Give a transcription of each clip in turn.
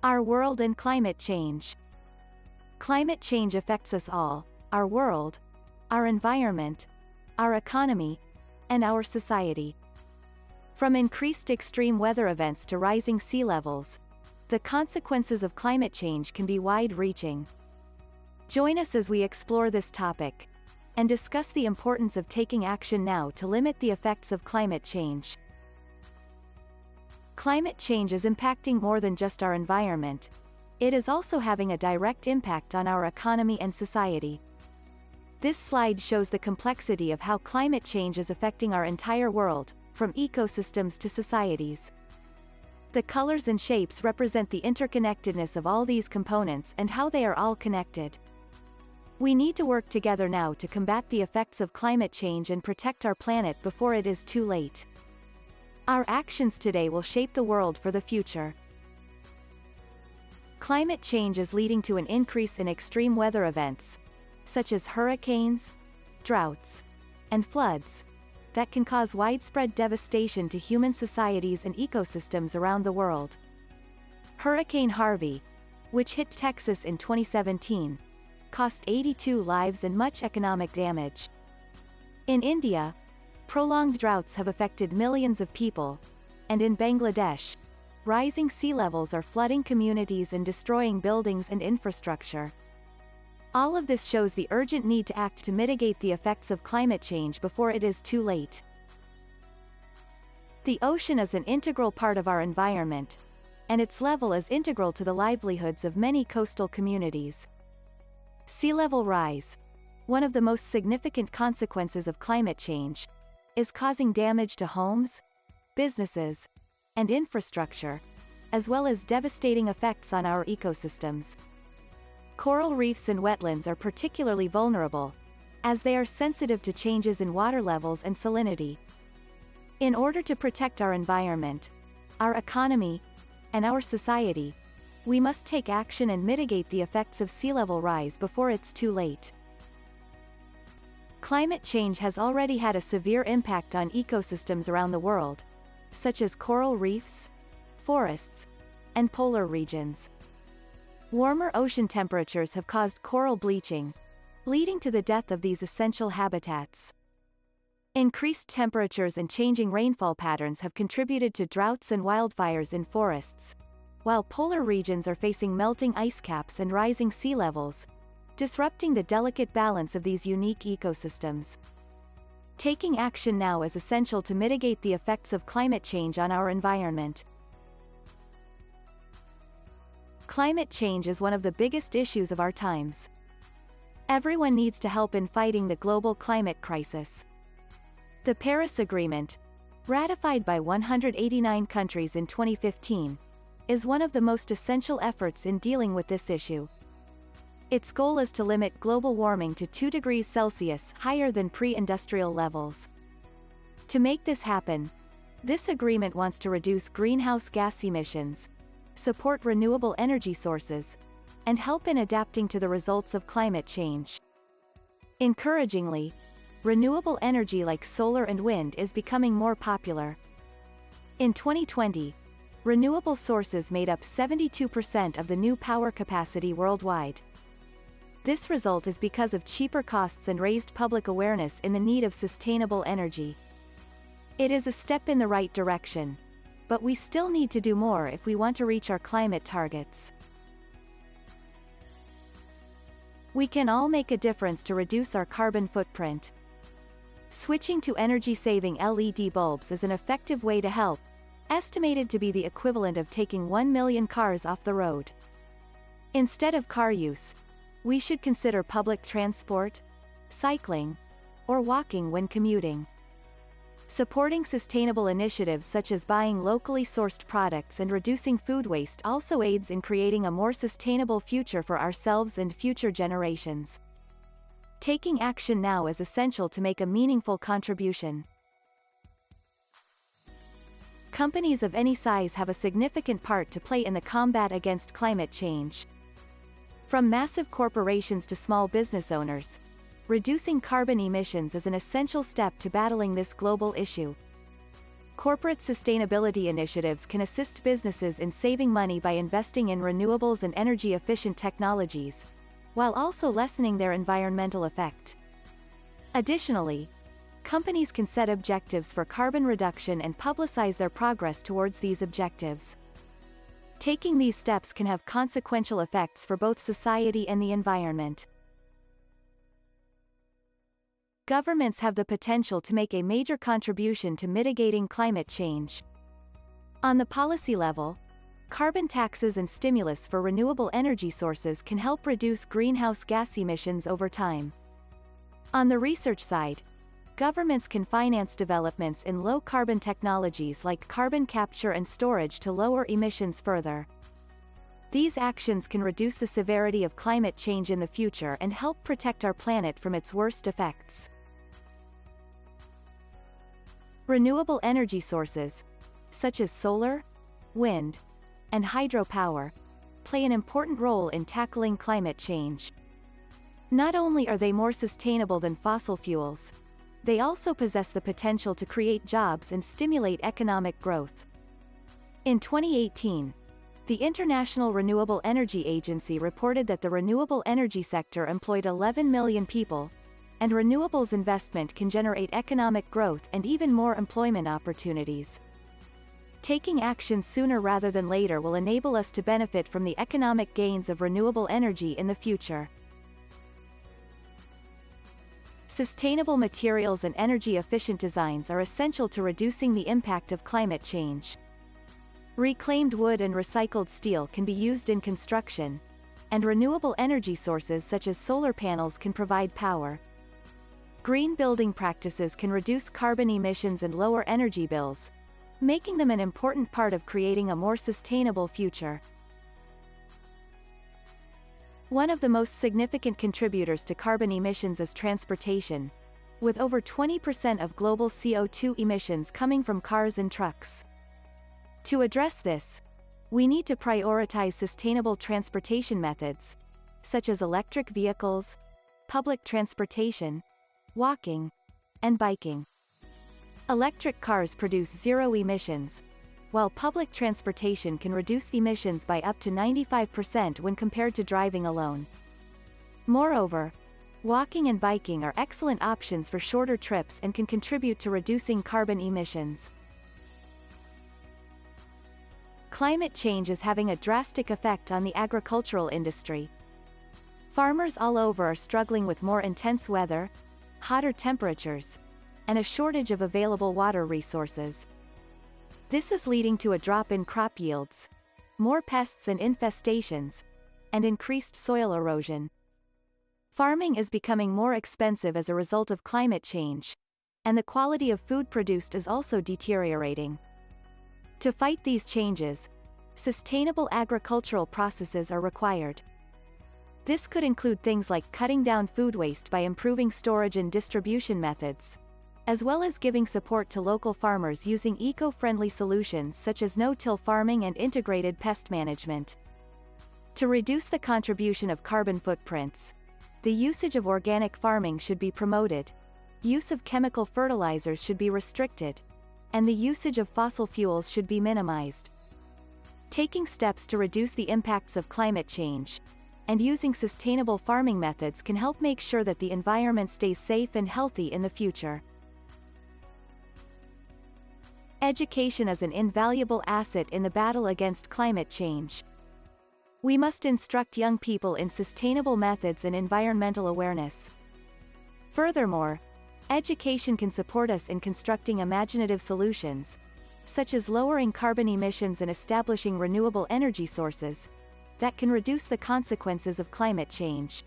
Our world and climate change. Climate change affects us all, our world, our environment, our economy, and our society. From increased extreme weather events to rising sea levels, the consequences of climate change can be wide-reaching. Join us as we explore this topic and discuss the importance of taking action now to limit the effects of climate change. Climate change is impacting more than just our environment. It is also having a direct impact on our economy and society. This slide shows the complexity of how climate change is affecting our entire world, from ecosystems to societies. The colors and shapes represent the interconnectedness of all these components and how they are all connected. We need to work together now to combat the effects of climate change and protect our planet before it is too late. Our actions today will shape the world for the future. Climate change is leading to an increase in extreme weather events, such as hurricanes, droughts, and floods, that can cause widespread devastation to human societies and ecosystems around the world. Hurricane Harvey, which hit Texas in 2017, cost 82 lives and much economic damage. In India, prolonged droughts have affected millions of people, and in Bangladesh, rising sea levels are flooding communities and destroying buildings and infrastructure. All of this shows the urgent need to act to mitigate the effects of climate change before it is too late. The ocean is an integral part of our environment, and its level is integral to the livelihoods of many coastal communities. Sea level rise, one of the most significant consequences of climate change, is causing damage to homes, businesses, and infrastructure, as well as devastating effects on our ecosystems. Coral reefs and wetlands are particularly vulnerable, as they are sensitive to changes in water levels and salinity. In order to protect our environment, our economy, and our society, we must take action and mitigate the effects of sea level rise before it's too late. Climate change has already had a severe impact on ecosystems around the world, such as coral reefs, forests, and polar regions. Warmer ocean temperatures have caused coral bleaching, leading to the death of these essential habitats. Increased temperatures and changing rainfall patterns have contributed to droughts and wildfires in forests, while polar regions are facing melting ice caps and rising sea levels, disrupting the delicate balance of these unique ecosystems. Taking action now is essential to mitigate the effects of climate change on our environment. Climate change is one of the biggest issues of our times. Everyone needs to help in fighting the global climate crisis. The Paris Agreement, ratified by 189 countries in 2015, is one of the most essential efforts in dealing with this issue. Its goal is to limit global warming to 2 degrees Celsius higher than pre-industrial levels. To make this happen, this agreement wants to reduce greenhouse gas emissions, support renewable energy sources, and help in adapting to the results of climate change. Encouragingly, renewable energy like solar and wind is becoming more popular. In 2020, renewable sources made up 72% of the new power capacity worldwide. This result is because of cheaper costs and raised public awareness in the need of sustainable energy. It is a step in the right direction, but we still need to do more if we want to reach our climate targets. We can all make a difference to reduce our carbon footprint. Switching to energy-saving LED bulbs is an effective way to help, estimated to be the equivalent of taking 1 million cars off the road. Instead of car use, we should consider public transport, cycling, or walking when commuting. Supporting sustainable initiatives such as buying locally sourced products and reducing food waste also aids in creating a more sustainable future for ourselves and future generations. Taking action now is essential to make a meaningful contribution. Companies of any size have a significant part to play in the combat against climate change. From massive corporations to small business owners, reducing carbon emissions is an essential step to battling this global issue. corporate sustainability initiatives can assist businesses in saving money by investing in renewables and energy-efficient technologies, while also lessening their environmental effect. Additionally, companies can set objectives for carbon reduction and publicize their progress towards these objectives. Taking these steps can have consequential effects for both society and the environment. Governments have the potential to make a major contribution to mitigating climate change. On the policy level, carbon taxes and stimulus for renewable energy sources can help reduce greenhouse gas emissions over time. On the research side, governments can finance developments in low-carbon technologies like carbon capture and storage to lower emissions further. These actions can reduce the severity of climate change in the future and help protect our planet from its worst effects. Renewable energy sources, such as solar, wind, and hydropower, play an important role in tackling climate change. Not only are they more sustainable than fossil fuels, they also possess the potential to create jobs and stimulate economic growth. In 2018, the International Renewable Energy Agency reported that the renewable energy sector employed 11 million people, and renewables investment can generate economic growth and even more employment opportunities. Taking action sooner rather than later will enable us to benefit from the economic gains of renewable energy in the future. Sustainable materials and energy-efficient designs are essential to reducing the impact of climate change. Reclaimed wood and recycled steel can be used in construction, and renewable energy sources such as solar panels can provide power. Green building practices can reduce carbon emissions and lower energy bills, making them an important part of creating a more sustainable future. One of the most significant contributors to carbon emissions is transportation, with over 20% of global CO2 emissions coming from cars and trucks. To address this, we need to prioritize sustainable transportation methods, such as electric vehicles, public transportation, walking, and biking. Electric cars produce zero emissions, while public transportation can reduce emissions by up to 95% when compared to driving alone. Moreover, walking and biking are excellent options for shorter trips and can contribute to reducing carbon emissions. Climate change is having a drastic effect on the agricultural industry. Farmers all over are struggling with more intense weather, hotter temperatures, and a shortage of available water resources. This is leading to a drop in crop yields, more pests and infestations, and increased soil erosion. Farming is becoming more expensive as a result of climate change, and the quality of food produced is also deteriorating. To fight these changes, sustainable agricultural processes are required. This could include things like cutting down food waste by improving storage and distribution methods, as well as giving support to local farmers using eco-friendly solutions such as no-till farming and integrated pest management. To reduce the contribution of carbon footprints, the usage of organic farming should be promoted, use of chemical fertilizers should be restricted, and the usage of fossil fuels should be minimized. Taking steps to reduce the impacts of climate change, and using sustainable farming methods can help make sure that the environment stays safe and healthy in the future. Education is an invaluable asset in the battle against climate change. We must instruct young people in sustainable methods and environmental awareness. Furthermore, education can support us in constructing imaginative solutions, such as lowering carbon emissions and establishing renewable energy sources, that can reduce the consequences of climate change.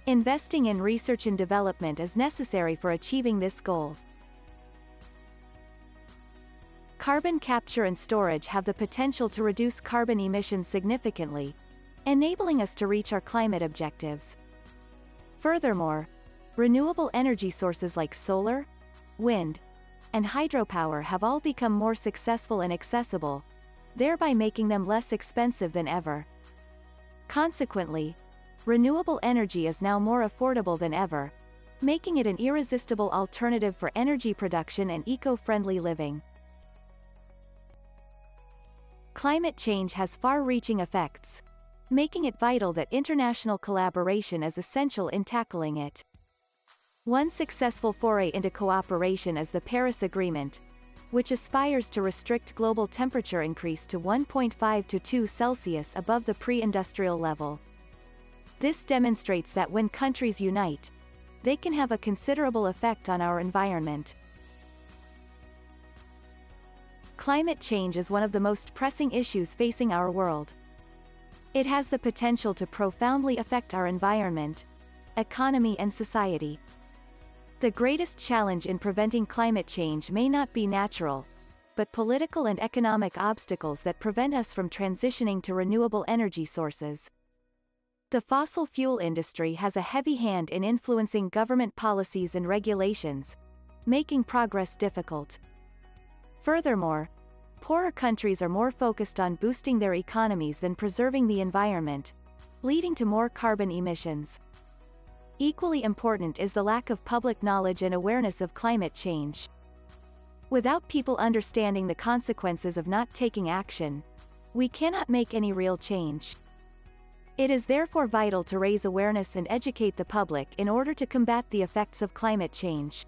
Investing in research and development is necessary for achieving this goal. Carbon capture and storage have the potential to reduce carbon emissions significantly, enabling us to reach our climate objectives. Furthermore, renewable energy sources like solar, wind, and hydropower have all become more successful and accessible, thereby making them less expensive than ever. Consequently, renewable energy is now more affordable than ever, making it an irresistible alternative for energy production and eco-friendly living. Climate change has far-reaching effects, making it vital that international collaboration is essential in tackling it. One successful foray into cooperation is the Paris Agreement, which aspires to restrict global temperature increase to 1.5 to 2 Celsius above the pre-industrial level. This demonstrates that when countries unite, they can have a considerable effect on our environment. Climate change is one of the most pressing issues facing our world. It has the potential to profoundly affect our environment, economy and society. The greatest challenge in preventing climate change may not be natural, but political and economic obstacles that prevent us from transitioning to renewable energy sources. The fossil fuel industry has a heavy hand in influencing government policies and regulations, making progress difficult. Furthermore, poorer countries are more focused on boosting their economies than preserving the environment, leading to more carbon emissions. Equally important is the lack of public knowledge and awareness of climate change. Without people understanding the consequences of not taking action, we cannot make any real change. It is therefore vital to raise awareness and educate the public in order to combat the effects of climate change.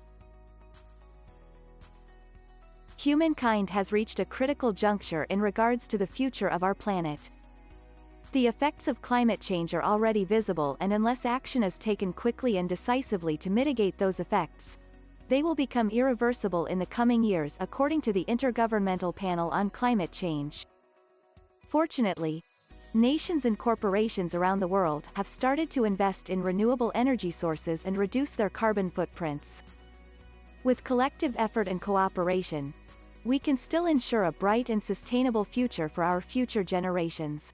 Humankind has reached a critical juncture in regards to the future of our planet. The effects of climate change are already visible, and unless action is taken quickly and decisively to mitigate those effects, they will become irreversible in the coming years, according to the Intergovernmental Panel on Climate Change. Fortunately, nations and corporations around the world have started to invest in renewable energy sources and reduce their carbon footprints. With collective effort and cooperation, we can still ensure a bright and sustainable future for our future generations.